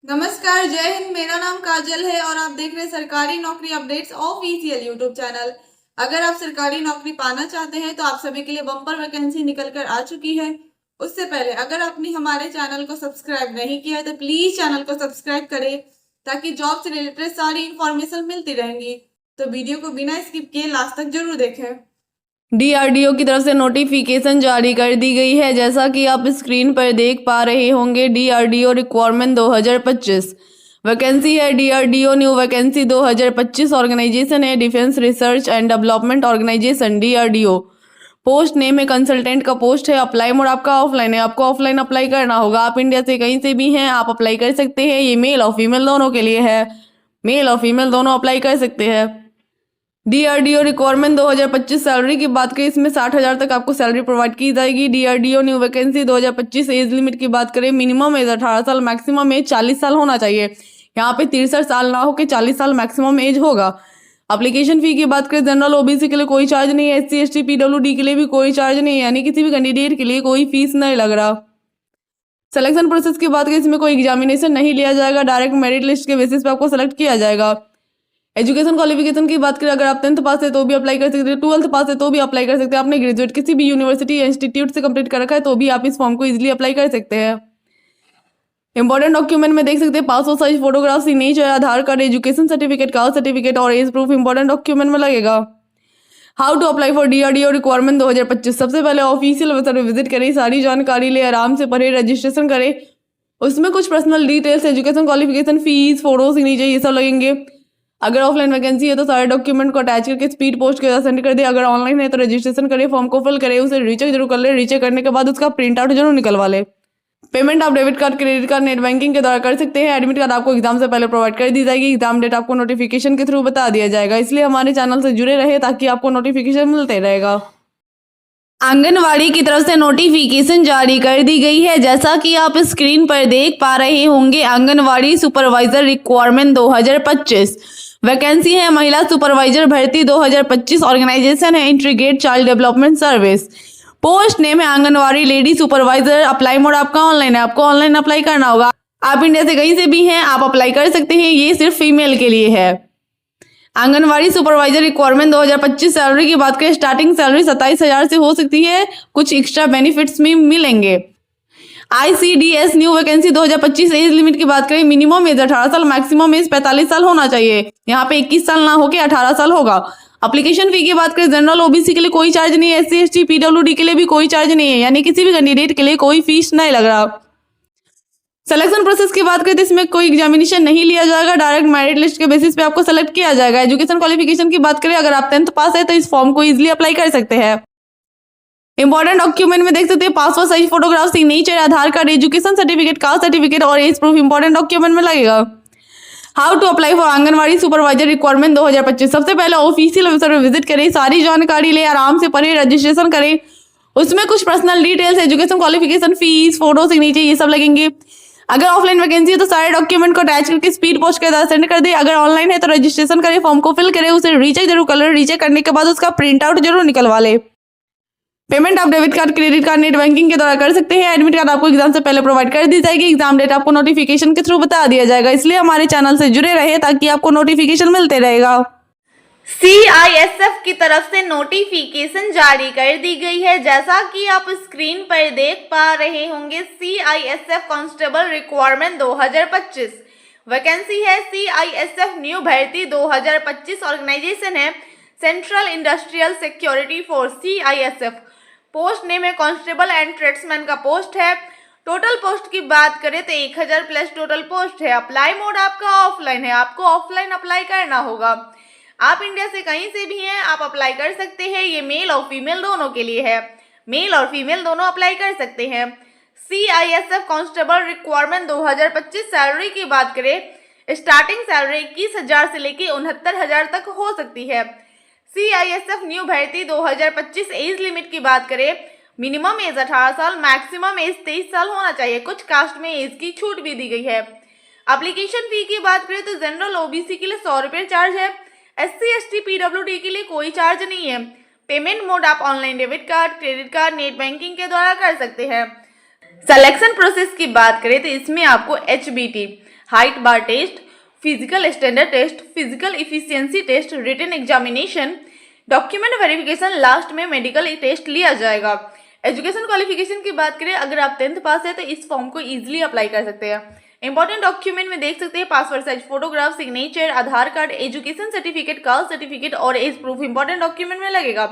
नमस्कार, जय हिंद। मेरा नाम काजल है और आप देख रहे हैं सरकारी नौकरी अपडेट्स ऑफिशियल यूट्यूब चैनल। अगर आप सरकारी नौकरी पाना चाहते हैं तो आप सभी के लिए बम्पर वैकेंसी निकल कर आ चुकी है। उससे पहले अगर आपने हमारे चैनल को सब्सक्राइब नहीं किया है तो प्लीज चैनल को सब्सक्राइब करें ताकि जॉब से रिलेटेड सारी इंफॉर्मेशन मिलती रहेंगी। तो वीडियो को बिना स्किप किए लास्ट तक जरूर देखें। डीआरडीओ की तरफ से नोटिफिकेशन जारी कर दी गई है। जैसा कि आप स्क्रीन पर देख पा रहे होंगे, डीआरडीओ रिक्वायरमेंट 2025 वैकेंसी है। डीआरडीओ न्यू वैकेंसी 2025 ऑर्गेनाइजेशन है defence research and development organisation DRDO. Post name है कंसल्टेंट का पोस्ट है। अप्लाई मोड आपका ऑफलाइन है, आपको ऑफलाइन अप्लाई करना होगा। आप इंडिया से कहीं से भी हैं, आप अप्लाई कर सकते हैं। ये मेल और फीमेल दोनों के लिए है, मेल और फीमेल दोनों अप्लाई कर सकते हैं। डीआरडीओ रिक्वायरमेंट 2025 सैलरी की बात करें, इसमें 60,000 तक आपको सैलरी प्रोवाइड की जाएगी। DRDO new vacancy 2025 age limit की बात करें, मिनिमम एज 18 साल, मैक्सिमम एज 40 साल होना चाहिए। यहाँ पे 63 साल ना हो के 40 साल मैक्सिमम एज होगा। एप्लीकेशन फी की बात करें, जनरल ओबीसी के लिए कोई चार्ज नहीं है, एससी एसटी पीडब्ल्यूडी के लिए भी कोई चार्ज नहीं है, यानी किसी भी कैंडिडेट के लिए कोई फीस नहीं लग रहा। सिलेक्शन प्रोसेस की बात करें, इसमें कोई एग्जामिनेशन नहीं लिया जाएगा, डायरेक्ट मेरिट लिस्ट के बेसिस पे आपको सेलेक्ट किया जाएगा। एजुकेशन क्वालिफिकेशन की बात करें, अगर आप 10th पास है तो भी अप्लाई कर सकते हैं, 12th पास है तो भी अप्लाई कर सकते हैं, आपने ग्रेजुएट किसी भी यूनिवर्सिटी या इंस्टीट्यूट से कंप्लीट कर रखा है तो भी आप इस फॉर्म को इजीली अप्लाई कर सकते हैं। इंपॉर्टेंट डॉक्यूमेंट में देख सकते हैं passport size photograph, signature, Aadhaar card, education certificate, caste certificate और एज प्रूफ इंपॉर्टेंट डॉक्यूमेंट में लगेगा। How to apply for DRDO requirement 2025। सबसे पहले ऑफिशियल वेबसाइट पर विजिट करें, सारी जानकारी ले, आराम से पढ़े, रजिस्ट्रेशन करें। उसमें कुछ personal details, education qualification, fees, photo, signature ये सब लगेंगे। अगर ऑफलाइन वैकेंसी है तो सारे डॉक्यूमेंट को अटैच करके स्पीड पोस्ट के साथ सेंड कर दे। अगर ऑनलाइन है तो रजिस्ट्रेशन करें, फॉर्म को फिल करें, उसे रीचेक जरूर कर ले। रीचेक करने के बाद उसका प्रिंट आउट जरूर निकलवा ले। पेमेंट आप debit card, credit card, net banking के द्वारा कर सकते हैं। एडमिट कार्ड आपको एग्जाम से पहले प्रोवाइड कर दी जाएगी। एग्जाम डेट आपको नोटिफिकेशन के थ्रू बता दिया जाएगा, इसलिए हमारे चैनल से जुड़े रहे ताकि आपको नोटिफिकेशन मिलते रहेगा। आंगनवाड़ी की तरफ से नोटिफिकेशन जारी कर दी गई है। जैसा कि आप स्क्रीन पर देख पा रहे होंगे, आंगनवाड़ी सुपरवाइजर रिक्वायरमेंट 2025 वैकेंसी है। महिला सुपरवाइजर भर्ती 2025 ऑर्गेनाइजेशन है integrated child development service. Post name है anganwadi lady supervisor. Apply mode आपका ऑनलाइन है, आपको ऑनलाइन अप्लाई करना होगा। आप इंडिया से कहीं से भी हैं, आप अप्लाई कर सकते हैं। ये सिर्फ फीमेल के लिए है। आंगनवाड़ी सुपरवाइजर रिक्वायरमेंट 2025 सैलरी की बात करें, स्टार्टिंग सैलरी 27,000 से हो सकती है, कुछ एक्स्ट्रा बेनिफिट्स भी मिलेंगे। ICDS new vacancy 2025 age limit की बात करें, मिनिमम एज 18 साल, मैक्सिमम एज 45 साल होना चाहिए। यहाँ पे 21 साल ना होके 18 साल होगा। एप्लीकेशन फी की बात करें, जनरल ओबीसी के लिए कोई चार्ज नहीं है, एससी एसटी पीडब्ल्यूडी के लिए भी कोई चार्ज नहीं है, यानी किसी भी कैंडिडेट के लिए कोई फीस नहीं लग रहा। सिलेक्शन प्रोसेस की बात करें तो इसमें कोई एग्जामिनेशन नहीं लिया जाएगा, डायरेक्ट मेरिट लिस्ट के बेसिस पे आपको सेलेक्ट किया जाएगा। एजुकेशन क्वालिफिकेशन की बात करें, अगर आप 10th पास है तो इस फॉर्म को इजीली अप्लाई कर सकते हैं। इंपॉर्टेंट डॉक्यूमेंट में देख सकते हैं passport size photograph, signature, Aadhaar card, education certificate, caste certificate और एज प्रूफ इंपॉर्टेंट डॉक्यूमेंट में लगेगा। How to apply for anganwadi supervisor requirement 2025। सबसे पहले ऑफिशियल वेबसाइट पर विजिट करें, सारी जानकारी ले, आराम से पढ़े, रजिस्ट्रेशन करें। उसमें कुछ personal details, education qualification, fees, photo, signature ये सब लगेंगे। अगर ऑफलाइन वैकेंसी है तो सारे डॉक्यूमेंट को अटैच करके स्पीड पोस्ट के द्वारा सेंड कर दे। अगर ऑनलाइन है तो रजिस्ट्रेशन करें, फॉर्म को फिल करें, उसे रीचेक जरूर कर ले। रीचेक करने के बाद उसका प्रिंट आउट जरूर निकलवा ले। पेमेंट आप debit card, credit card, net banking के द्वारा कर सकते हैं। एडमिट कार्ड आपको एग्जाम से पहले प्रोवाइड कर दी जाएगी। एग्जाम डेट आपको नोटिफिकेशन के थ्रू बता दिया जाएगा, इसलिए हमारे चैनल से जुड़े रहे ताकि आपको नोटिफिकेशन मिलते रहेगा। सीआईएसएफ की तरफ से नोटिफिकेशन जारी कर दी गई है। जैसा कि आप स्क्रीन पर देख पा रहे होंगे, सीआईएसएफ कांस्टेबल रिक्वायरमेंट 2025 वैकेंसी है। सीआईएसएफ न्यू भर्ती 2025 ऑर्गेनाइजेशन है central industrial security force CISF. Post name है कांस्टेबल एंड ट्रेड्समैन का पोस्ट है। टोटल पोस्ट की बात करें तो 1000 प्लस टोटल पोस्ट है। अप्लाई मोड आपका ऑफलाइन है, आपको ऑफलाइन अप्लाई करना होगा। आप इंडिया से कहीं से भी हैं, आप अप्लाई कर सकते हैं। ये मेल और फीमेल दोनों के लिए है, मेल और फीमेल दोनों अप्लाई कर सकते हैं। सीआईएसएफ कांस्टेबल रिक्वायरमेंट 2025 सैलरी की बात करें, स्टार्टिंग सैलरी 21,000 से लेकर 69,000 तक हो सकती है। सीआईएसएफ न्यू भर्ती 2025 एज लिमिट की बात करें, मिनिमम एज 18 साल, मैक्सिमम एज 23 साल होना चाहिए। कुछ कास्ट में एज की छूट भी दी गई है। एप्लीकेशन फी की बात करें तो जनरल ओबीसी के लिए 100 रुपये चार्ज है, एससी एसटी पीडब्ल्यूडी के लिए कोई चार्ज नहीं है। पेमेंट मोड आप online debit card, credit card, net banking के द्वारा कर सकते हैं। सिलेक्शन प्रोसेस की बात करें तो इसमें आपको HBT height bar test, physical standard test, physical efficiency test, written examination, document verification, last में मेडिकल टेस्ट लिया जाएगा। एजुकेशन क्वालिफिकेशन की बात करें, अगर आप 10th पास है तो इस फॉर्म को इजीली अप्लाई कर सकते हैं। इंपॉर्टेंट डॉक्यूमेंट में देख सकते हैं passport size photograph, signature, Aadhaar card, education certificate, caste certificate और एज प्रूफ इंपॉर्टेंट डॉक्यूमेंट में लगेगा।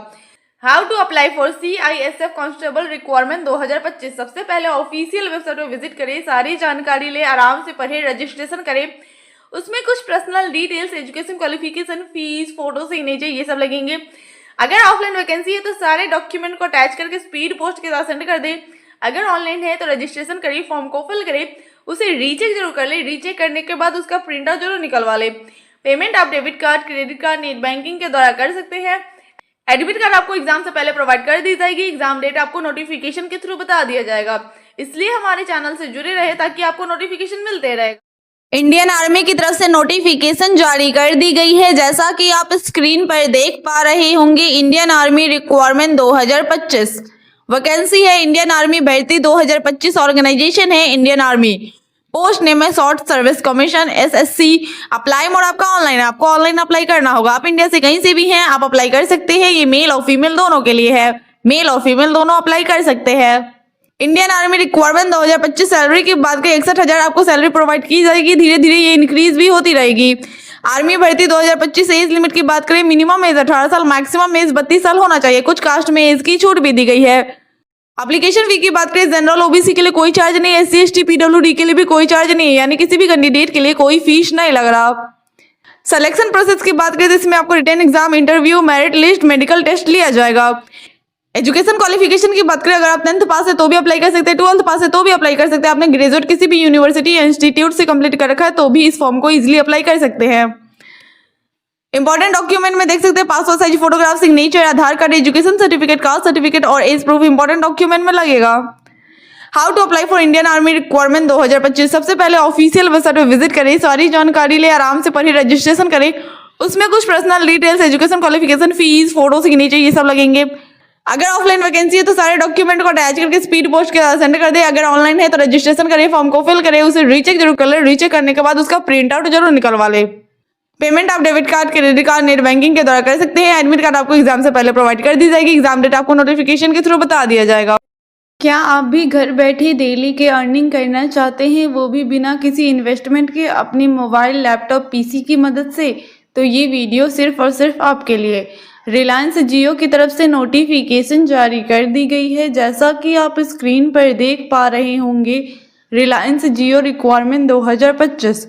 How to apply for CISF constable requirement 2025। सबसे पहले ऑफिशियल वेबसाइट पर विजिट करें, सारी जानकारी ले, आराम से पढ़े, रजिस्ट्रेशन करें। उसमें कुछ personal details, education qualification, fees, photo, signature ये सब लगेंगे। अगर ऑफलाइन वैकेंसी है तो सारे डॉक्यूमेंट को अटैच करके स्पीड पोस्ट के साथ सेंड कर दे। अगर ऑनलाइन है तो रजिस्ट्रेशन करिए, फॉर्म को फिल करें, उसे रीचेक जरूर कर ले। रीचेक करने के बाद उसका प्रिंट आउट जरूर निकलवा ले। पेमेंट आप debit card, credit card, net banking के द्वारा कर सकते हैं। एडमिट कार्ड आपको एग्जाम से पहले प्रोवाइड कर दी जाएगी। एग्जाम डेट आपको नोटिफिकेशन के थ्रू बता दिया जाएगा। इसलिए हमारे चैनल से जुड़े रहे ताकि आपको नोटिफिकेशन मिलते रहे। इंडियन आर्मी की तरफ से नोटिफिकेशन जारी कर दी गई है। जैसा कि आप स्क्रीन पर देख पा रहे होंगे, इंडियन आर्मी रिक्वायरमेंट 2025 वैकेंसी है। इंडियन आर्मी भर्ती 2025 ऑर्गेनाइजेशन है इंडियन आर्मी। पोस्ट नेम है short service commission SSC। Apply mode आपका ऑनलाइन है, आपको ऑनलाइन अप्लाई करना होगा। आप इंडिया से कहीं से भी हैं, आप अप्लाई कर सकते हैं। ये मेल और फीमेल दोनों के लिए है, मेल और फीमेल दोनों अप्लाई कर सकते हैं। इंडियन आर्मी रिक्वायरमेंट 2025 सैलरी की बात करें, 61,000 आपको सैलरी प्रोवाइड की जाएगी। धीरे धीरे ये इंक्रीज भी होती रहेगी। आर्मी भर्ती 2025 एज लिमिट की बात करें, मिनिमम एज 18 साल, मैक्सिमम एज 32 साल होना चाहिए। कुछ कास्ट में एज की छूट भी दी गई है। एप्लीकेशन फी की बात करें, जनरल OBC के लिए कोई चार्ज नहीं है, SC ST PWD के लिए भी कोई चार्ज नहीं है, यानी किसी भी कैंडिडेट के लिए कोई फीस नहीं लग रहा। सिलेक्शन प्रोसेस की बात करें तो इसमें आपको written exam, interview, merit list, medical test लिया जाएगा। एजुकेशन क्वालिफिकेशन की बात करें, अगर आप 10th पास है तो भी अप्लाई कर सकते हैं, 12th पास है तो भी अप्लाई कर सकते हैं, आपने ग्रेजुएट किसी भी यूनिवर्सिटी या इंस्टीट्यूट से कंप्लीट कर रखा है तो भी इस फॉर्म को इजीली अप्लाई कर सकते हैं। इंपॉर्टेंट डॉक्यूमेंट में देख सकते हैं passport size photograph, signature, Aadhaar card, education certificate, caste certificate और एज प्रूफ इंपॉर्टेंट डॉक्यूमेंट में लगेगा। How to apply for Indian army requirement 2025। सबसे पहले ऑफिशियल वेबसाइट पर विजिट करें, सारी जानकारी ले, आराम से पढ़े, रजिस्ट्रेशन करें। उसमें कुछ personal details, education qualification, fees, photo, signature ये सब लगेंगे। अगर ऑफलाइन वैकेंसी है तो सारे डॉक्यूमेंट को अटैच करके स्पीड पोस्ट के साथ सेंड कर दे। अगर ऑनलाइन है तो रजिस्ट्रेशन करें, फॉर्म को फिल करें, उसे रीचेक जरूर कर ले। रीचेक करने के बाद उसका प्रिंट आउट जरूर निकलवा ले। पेमेंट आप debit card, credit card, net banking के द्वारा कर सकते हैं। एडमिट कार्ड आपको एग्जाम से पहले प्रोवाइड कर दी जाएगी। एग्जाम डेट आपको नोटिफिकेशन के थ्रू बता दिया जाएगा। क्या आप भी घर बैठे डेली के अर्निंग करना चाहते हैं, वो भी बिना किसी इन्वेस्टमेंट के, अपनी मोबाइल, लैपटॉप, PC की मदद से? तो ये वीडियो सिर्फ और सिर्फ आपके लिए। रिलायंस जियो की तरफ से नोटिफिकेशन जारी कर दी गई है। जैसा कि आप स्क्रीन पर देख पा रहे होंगे, रिलायंस जियो रिक्वायरमेंट 2025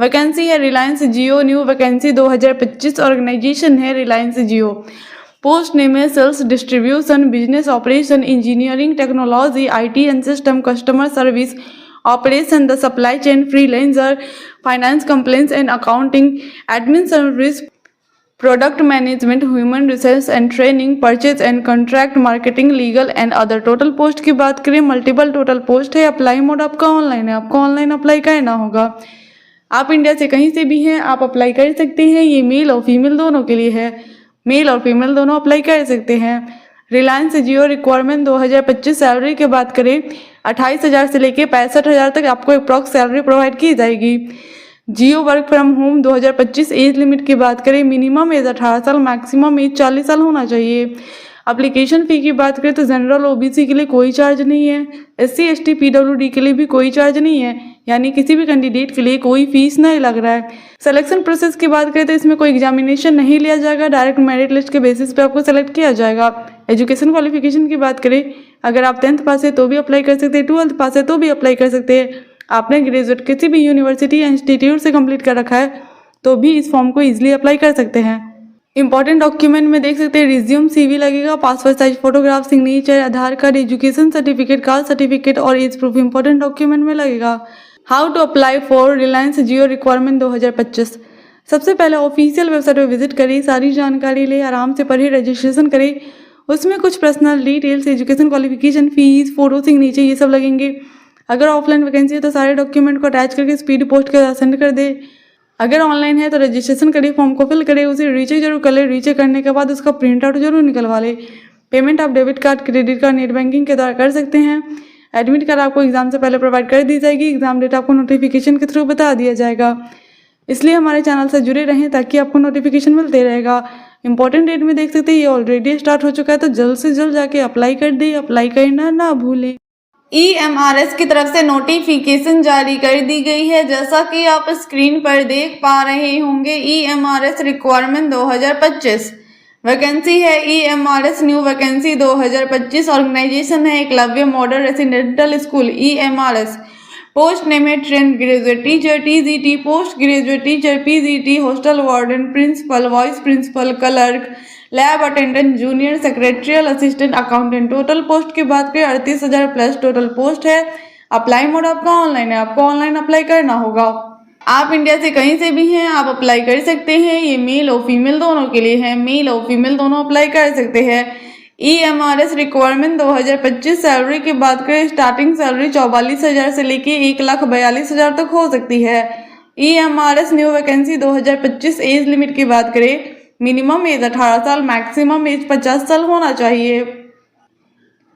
वैकेंसी है। Reliance Jio new vacancy 2025 organisation है रिलायंस जियो। पोस्ट नेम है sales distribution, business operation, engineering technology, IT and system, customer service operation, the supply chain, freelancer, finance, complaints and accounting, admin service, product management, human resource and training, purchase and contract marketing, legal and other. Total post की बात करें, multiple total post है। Apply mode आपका online है, आपको online apply करना होगा। आप इंडिया से कहीं से भी हैं, आप अप्लाई कर सकते हैं। ये मेल और फीमेल दोनों के लिए है, मेल और फीमेल दोनों अप्लाई कर सकते हैं। रिलायंस जियो रिक्वायरमेंट 2025 सैलरी की बात करें, 28,000 से लेके 65,000 तक आपको अप्रॉक्स सैलरी प्रोवाइड की जाएगी। Jio work from home 2025 age limit की बात करें, मिनिमम एज 18 साल, मैक्सिमम एज 40 साल होना चाहिए। एप्लीकेशन फ़ी की बात करें तो जनरल OBC के लिए कोई चार्ज नहीं है, SC ST PWD के लिए भी कोई चार्ज नहीं है, यानी किसी भी कैंडिडेट के लिए कोई फीस नहीं लग रहा है। सिलेक्शन प्रोसेस की बात करें तो इसमें कोई एग्जामिनेशन नहीं लिया जाएगा, डायरेक्ट मेरिट लिस्ट के बेसिस पे आपको सेलेक्ट किया जाएगा। एजुकेशन क्वालिफिकेशन की बात करें, अगर आप 10th पास है तो भी अप्लाई कर सकते हैं, 12th पास है तो भी अप्लाई कर सकते हैं, आपने ग्रेजुएट किसी भी यूनिवर्सिटी या इंस्टीट्यूट से कंप्लीट कर रखा है तो भी इस फॉर्म को ईजिली अप्लाई कर सकते हैं। इंपॉर्टेंट डॉक्यूमेंट में देख सकते हैं रिज्यूम, CV लगेगा, passport size photograph, signature, Aadhaar card, education certificate, caste certificate और एज प्रूफ इंपॉर्टेंट डॉक्यूमेंट में लगेगा। How to apply for Reliance Jio requirement 2025। सबसे पहले ऑफिशियल वेबसाइट पर विजिट करें, सारी जानकारी ले, आराम से पढ़े, रजिस्ट्रेशन करें। उसमें कुछ personal details, education qualification, fees, photo, signature ये सब लगेंगे। अगर ऑफलाइन वैकेंसी है तो सारे डॉक्यूमेंट को अटैच करके स्पीड पोस्ट के साथ सेंड कर दे। अगर ऑनलाइन है तो रजिस्ट्रेशन करिए, फॉर्म को फिल करें, उसे रीचेक जरूर कर ले। रीचेक करने के बाद उसका प्रिंट आउट जरूर निकलवा ले। पेमेंट आप debit card, credit card, net banking के द्वारा कर सकते हैं। एडमिट कार्ड आपको एग्जाम से पहले प्रोवाइड कर दी जाएगी। एग्जाम डेट आपको नोटिफिकेशन के थ्रू बता दिया जाएगा। इसलिए हमारे चैनल से जुड़े रहें ताकि आपको नोटिफिकेशन मिलते रहेगा। इंपॉर्टेंट डेट में देख सकते हैं ये ऑलरेडी स्टार्ट हो चुका है, तो जल्द से जल्द जाके अप्लाई कर दे। अप्लाई करना ना भूलें। EMRS की तरफ से नोटिफिकेशन जारी कर दी गई है। जैसा कि आप स्क्रीन पर देख पा रहे होंगे, EMRS रिक्वायरमेंट 2025 वैकेंसी है। EMRS न्यू वैकेंसी 2025 ऑर्गेनाइजेशन है Eklavya model residential school EMRS। Post name है trained graduate teacher TGT, post graduate teacher PGT, hostel warden, principal, vice principal, clerk, lab attendant, junior secretarial assistant, accountant. Total post की बात करें 38,000 plus total post है। Apply mode आपका online है, आपको online apply करना होगा। आप इंडिया से कहीं से भी हैं, आप अप्लाई कर सकते हैं। ये मेल और फीमेल दोनों के लिए है, मेल और फीमेल दोनों अप्लाई कर सकते हैं। EMRS रिक्वायरमेंट 2025 सैलरी की बात करें, स्टार्टिंग सैलरी 44,000 से लेके 1,42,000 तक हो सकती है। EMRS new vacancy 2025 age limit की बात करें, मिनिमम एज 18 साल, मैक्सिमम एज 50 साल होना चाहिए।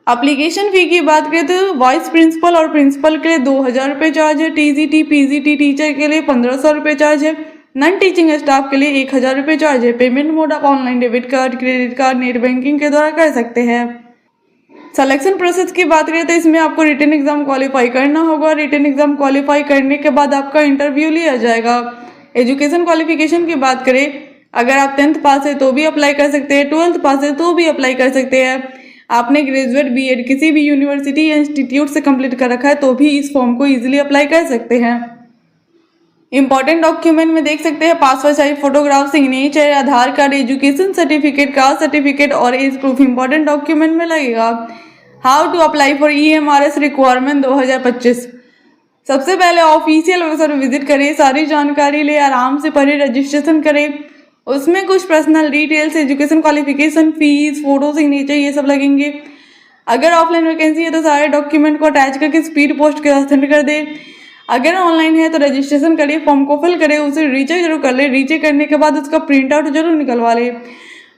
एप्लीकेशन फी की बात करें तो वाइस प्रिंसिपल और प्रिंसिपल के लिए 2,000 रुपये चार्ज है। TGT PGT टीचर के लिए 1,500 रुपये चार्ज है। नॉन टीचिंग स्टाफ के लिए 1,000 रुपये चार्ज है। पेमेंट मोड आप online debit card, credit card, net banking के द्वारा कर सकते हैं। सिलेक्शन प्रोसेस की बात करें तो इसमें आपको रिटन एग्जाम क्वालिफाई करना होगा। रिटन एग्जाम क्वालिफाई करने के बाद आपका इंटरव्यू लिया जाएगा। एजुकेशन क्वालिफिकेशन की बात करें, अगर आप 10th पास है तो भी अप्लाई कर सकते हैं, 12th पास है तो भी अप्लाई कर सकते हैं। आपने ग्रेजुएट BEd किसी भी यूनिवर्सिटी या इंस्टीट्यूट से कंप्लीट कर रखा है तो भी इस फॉर्म को इजीली अप्लाई कर सकते हैं। इंपॉर्टेंट डॉक्यूमेंट में देख सकते हैं passport size photograph, signature, Aadhaar card, education certificate, caste certificate और एज प्रूफ इंपॉर्टेंट डॉक्यूमेंट में लगेगा। How to apply for EMRS requirement 2025। सबसे पहले ऑफिशियल वेबसाइट विजिट करें, सारी जानकारी ले, आराम से पढ़े, रजिस्ट्रेशन करें। उसमें कुछ personal details, education qualification, fees, photo, signature ये सब लगेंगे। अगर ऑफलाइन वैकेंसी है तो सारे डॉक्यूमेंट को अटैच करके स्पीड पोस्ट के साथ सेंड कर दे। अगर ऑनलाइन है तो रजिस्ट्रेशन करिए, फॉर्म को फिल करें, उसे रीचेक जरूर कर ले। रीचेक करने के बाद उसका प्रिंट आउट जरूर निकलवा ले।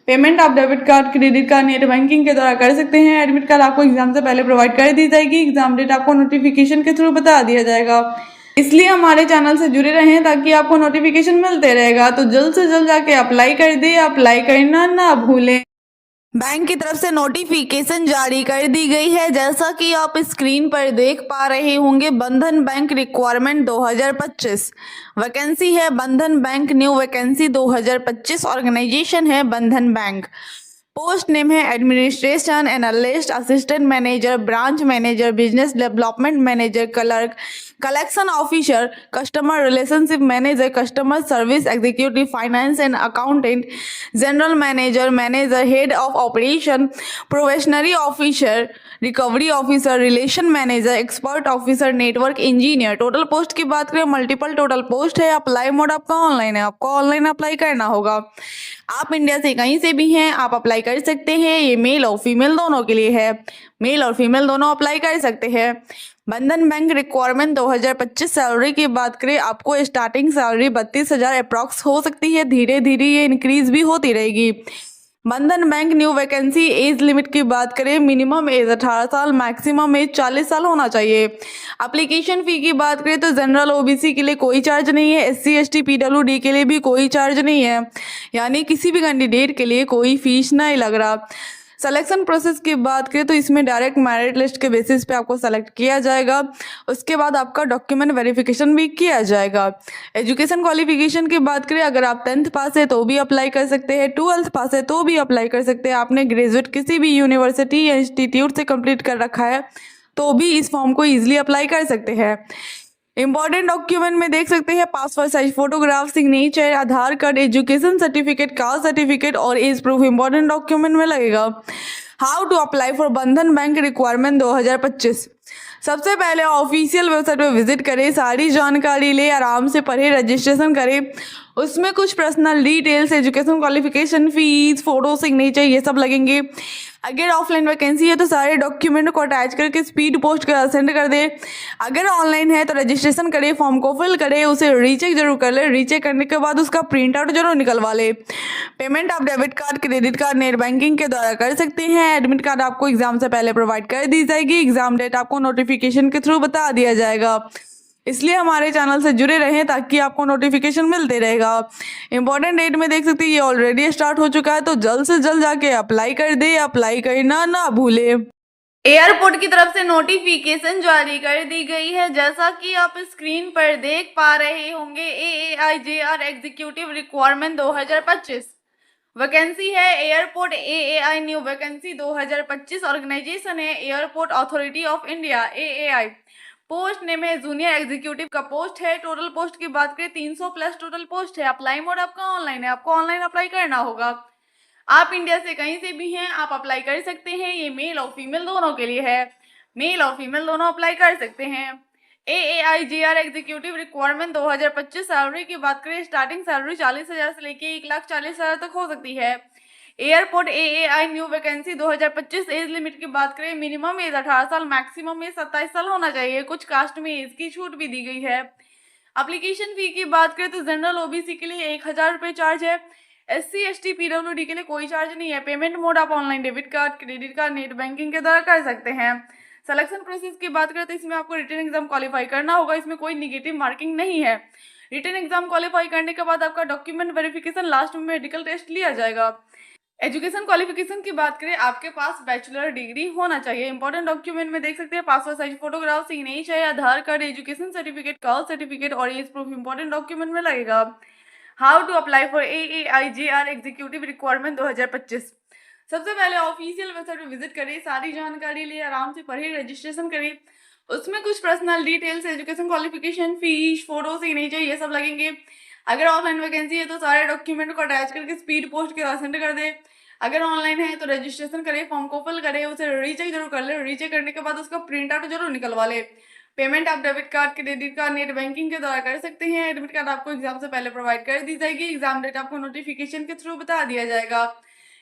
पेमेंट आप debit card, credit card, net banking के द्वारा कर सकते हैं। एडमिट कार्ड आपको एग्जाम से पहले प्रोवाइड कर दी जाएगी। एग्जाम डेट आपको नोटिफिकेशन के थ्रू बता दिया जाएगा। इसलिए हमारे चैनल से जुड़े रहें ताकि आपको नोटिफिकेशन मिलते रहेगा। तो जल्द से जल्द जाके अप्लाई कर दे। अप्लाई करना ना भूलें। बैंक की तरफ से नोटिफिकेशन जारी कर दी गई है। जैसा कि आप स्क्रीन पर देख पा रहे होंगे, बंधन बैंक रिक्वायरमेंट 2025 वैकेंसी है। बंधन बैंक न्यू वैकेंसी 2025 ऑर्गेनाइजेशन है बंधन बैंक। पोस्ट नेम है administration analyst, assistant manager, branch manager, business development manager, clerk, collection officer, customer relationship manager, customer service executive, finance and accountant, general manager, manager, head of operation, probationary officer, recovery officer, relation manager, expert officer, network engineer. Total post की बात करें, multiple total post है। Apply mode आपका online है, आपको online apply करना होगा। आप इंडिया से कहीं से भी हैं, आप अप्लाई कर सकते हैं। ये मेल और फीमेल दोनों के लिए है, मेल और फीमेल दोनों अप्लाई कर सकते हैं। बंधन बैंक रिक्वायरमेंट 2025 सैलरी की बात करें, आपको स्टार्टिंग सैलरी 32,000 अप्रॉक्स हो सकती है। धीरे धीरे ये इंक्रीज भी होती रहेगी। बंधन bank new vacancy as limit की बात करें, मिनिमम एज 18 साल, मैक्सिमम एज 40 साल होना चाहिए। एप्लीकेशन फ़ी की बात करें तो जनरल OBC के लिए कोई चार्ज नहीं है। SC ST PWD के लिए भी कोई चार्ज नहीं है, यानी किसी भी कैंडिडेट के लिए कोई फीस नहीं लग रहा। सिलेक्शन प्रोसेस की बात करें तो इसमें डायरेक्ट मेरिट लिस्ट के बेसिस पे आपको सेलेक्ट किया जाएगा। उसके बाद आपका डॉक्यूमेंट वेरिफिकेशन भी किया जाएगा। एजुकेशन क्वालिफिकेशन की बात करें, अगर आप 10th पास है तो भी अप्लाई कर सकते हैं, 12th पास है तो भी अप्लाई कर सकते हैं। आपने ग्रेजुएट किसी भी यूनिवर्सिटी या इंस्टीट्यूट से कंप्लीट कर रखा है तो भी इस फॉर्म को ईजिली अप्लाई कर सकते हैं। इंपॉर्टेंट डॉक्यूमेंट में देख सकते हैं passport size photograph, signature, Aadhaar card, education certificate, caste certificate और एज प्रूफ इंपॉर्टेंट डॉक्यूमेंट में लगेगा। How to apply for Bandhan bank requirement 2025। सबसे पहले ऑफिशियल वेबसाइट पर विजिट करें, सारी जानकारी ले, आराम से पढ़े, रजिस्ट्रेशन करें। उसमें कुछ personal details, education qualification, fees, photo, signature ये सब लगेंगे। अगर ऑफलाइन वैकेंसी है तो सारे डॉक्यूमेंट को अटैच करके स्पीड पोस्ट कर सेंड कर दे। अगर ऑनलाइन है तो रजिस्ट्रेशन करे, फॉर्म को फिल करे, उसे रीचेक जरूर कर ले। रीचेक करने के बाद उसका प्रिंट आउट जरूर निकलवा ले। पेमेंट आप debit card, credit card, net banking के द्वारा कर सकते हैं। एडमिट कार्ड आपको एग्जाम से पहले प्रोवाइड कर दी जाएगी। एग्जाम डेट आपको नोटिफिकेशन के थ्रू बता दिया जाएगा। इसलिए हमारे चैनल से जुड़े रहें ताकि आपको नोटिफिकेशन मिलते रहेगा। इंपॉर्टेंट डेट में देख सकते हैं ये ऑलरेडी स्टार्ट हो चुका है, तो जल्द से जल्द जाके अप्लाई कर दे। अप्लाई करना ना भूले। एयरपोर्ट की तरफ से नोटिफिकेशन जारी कर दी गई है। जैसा कि आप स्क्रीन पर देख पा रहे होंगे, AAIJR एग्जीक्यूटिव रिक्वायरमेंट 2025 वैकेंसी है। Airport AAI new vacancy 2025। Organisation है airport authority of India AAI। Post name है जूनियर एग्जीक्यूटिव का पोस्ट है। टोटल पोस्ट की बात करें 300 प्लस टोटल पोस्ट है। अप्लाई मोड आपका ऑनलाइन है, आपको ऑनलाइन अप्लाई करना होगा। आप इंडिया से कहीं से भी हैं, आप अप्लाई कर सकते हैं। ये मेल और फीमेल दोनों के लिए है। मेल और फीमेल दोनों अप्लाई कर सकते हैं। AAIJR executive requirement 2025। सैलरी की बात करें, स्टार्टिंग सैलरी 40,000 से लेके 1,40,000 तक हो सकती है। Airport AAI new vacancy 2025। Age limit की बात करें, मिनिमम एज 18 साल, मैक्सिमम एज 27 साल होना चाहिए। कुछ कास्ट में एज की छूट भी दी गई है। एप्लीकेशन फी की बात करें तो जनरल OBC के लिए 1,000 रुपये चार्ज है। SC ST PWD के लिए कोई चार्ज नहीं है। पेमेंट मोड आप online debit card, credit card, net banking के द्वारा कर सकते हैं। सिलेक्शन प्रोसेस की बात करें तो इसमें आपको रिटन एग्जाम क्वालिफाई करना होगा। इसमें कोई निगेटिव मार्किंग नहीं है। रिटन एग्जाम क्वालिफाई करने के बाद आपका डॉक्यूमेंट वेरिफिकेशन, लास्ट में मेडिकल टेस्ट लिया जाएगा। एजुकेशन क्वालिफिकेशन की बात करें, आपके पास बैचलर डिग्री होना चाहिए। इंपॉर्टेंट डॉक्यूमेंट में देख सकते हैं passport size photograph, signature, Aadhaar card, education certificate, caste certificate और एज प्रूफ इंपॉर्टेंट डॉक्यूमेंट में लगेगा। How to apply for AAIJR executive requirement 2025। सबसे पहले ऑफिशियल वेबसाइट पर विजिट करिए, सारी जानकारी लिए आराम से पढ़िए, रजिस्ट्रेशन करिए। उसमें कुछ personal details, education qualification, fees, photo, signature ये सब लगेंगे। अगर ऑफलाइन वैकेंसी है तो सारे डॉक्यूमेंट को अटैच करके स्पीड पोस्ट के साथ सेंड कर दे। अगर ऑनलाइन है तो रजिस्ट्रेशन करे, फॉर्म को फिल करे, उसे रीचेक जरूर कर ले। रीचेक करने के बाद उसका प्रिंट आउट जरूर निकलवा ले। पेमेंट आप debit card, credit card, net banking के द्वारा कर सकते हैं। एडमिट कार्ड आपको एग्जाम से पहले प्रोवाइड कर दी जाएगी। एग्जाम डेट आपको नोटिफिकेशन के थ्रू बता दिया जाएगा।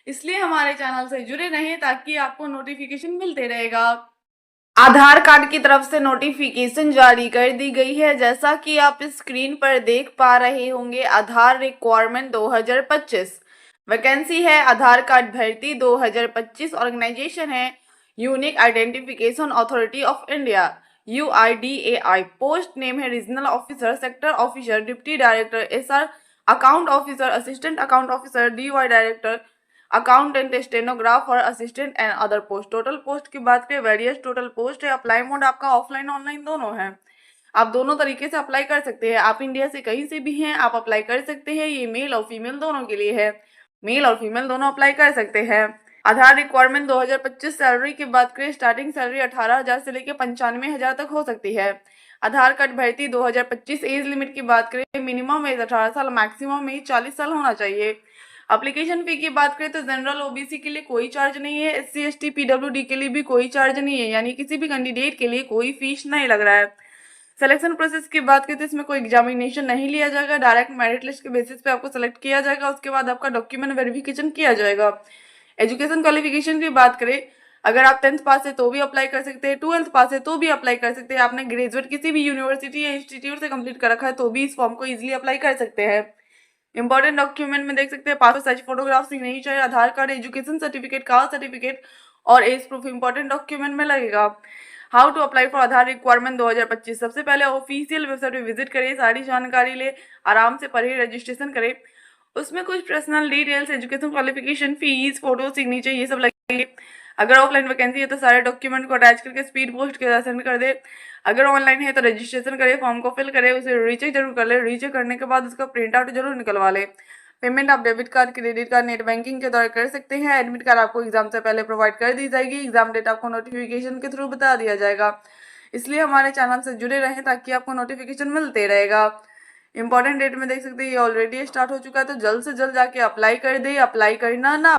इसलिए हमारे चैनल से जुड़े रहें ताकि आपको नोटिफिकेशन मिलते रहेगा। आधार कार्ड की तरफ से नोटिफिकेशन जारी कर दी गई है। जैसा कि आप स्क्रीन पर देख पा रहे होंगे, आधार रिक्वायरमेंट 2025 वैकेंसी है। आधार कार्ड भर्ती 2025। ऑर्गेनाइजेशन है unique identification authority of India UIDAI। Post name है regional officer, sector officer, deputy director SR, account officer, assistant account officer DY director, accountant, stenographer, assistant and other post. Total post की बात करें, various total post है। Apply mode आपका offline online दोनों है। आप दोनों तरीके से अप्लाई कर सकते हैं। आप इंडिया से कहीं से भी हैं, आप अप्लाई कर सकते हैं। ये मेल और फीमेल दोनों के लिए है। मेल और फीमेल दोनों अप्लाई कर सकते हैं। आधार रिक्वायरमेंट 2025। सैलरी की बात करें, स्टार्टिंग सैलरी 18,000 से लेकर 95,000 तक हो सकती है। आधार कार्ड भर्ती 2025। एज लिमिट की बात करें, मिनिमम एज 18 साल, मैक्सिमम एज 40 साल होना चाहिए। एप्लीकेशन फी की बात करें तो जनरल OBC के लिए कोई चार्ज नहीं है। SC ST PWD के लिए भी कोई चार्ज नहीं है, यानी किसी भी कैंडिडेट के लिए कोई फीस नहीं लग रहा है। सिलेक्शन प्रोसेस की बात करें तो इसमें कोई एग्जामिनेशन नहीं लिया जाएगा। डायरेक्ट मेरिट लिस्ट के बेसिस पे आपको सेलेक्ट किया जाएगा। उसके बाद आपका डॉक्यूमेंट वेरिफिकेशन किया जाएगा। एजुकेशन क्वालिफिकेशन की बात करें, अगर आप 10th पास है तो भी अप्लाई कर सकते हैं, 12th पास है तो भी अप्लाई कर सकते हैं। आपने ग्रेजुएट किसी भी यूनिवर्सिटी या इंस्टीट्यूट से कंप्लीट कर रखा है तो भी इस फॉर्म को इजीली अप्लाई कर सकते हैं। इंपॉर्टेंट डॉक्यूमेंट में देख सकते हैं passport size photograph, signature, Aadhaar card, education certificate, caste certificate और एज प्रूफ इंपॉर्टेंट डॉक्यूमेंट में लगेगा। How to apply for Aadhaar requirement 2025। सबसे पहले ऑफिशियल वेबसाइट पे विजिट करें, सारी जानकारी ले, आराम से पढ़े, रजिस्ट्रेशन करें। उसमें कुछ personal details, education qualification, fees, photo, signature ये सब लगेंगे। अगर ऑफलाइन वैकेंसी है तो सारे डॉक्यूमेंट को अटैच करके स्पीड पोस्ट के साथ सेंड कर दे। अगर ऑनलाइन है तो रजिस्ट्रेशन करे, फॉर्म को फिल करे, उसे रीचेक जरूर कर ले। रीचेक करने के बाद उसका प्रिंट आउट जरूर निकलवा ले। पेमेंट आप debit card, credit card, net banking के द्वारा कर सकते हैं। एडमिट कार्ड आपको एग्जाम से पहले प्रोवाइड कर दी जाएगी। एग्जाम डेट आपको नोटिफिकेशन के थ्रू बता दिया जाएगा। इसलिए हमारे चैनल से जुड़े रहें ताकि आपको नोटिफिकेशन मिलते रहेगा। इंपॉर्टेंट डेट में देख सकते हैं ये ऑलरेडी स्टार्ट हो चुका है, तो जल्द से जल्द जाके अप्लाई कर दे। अप्लाई करना ना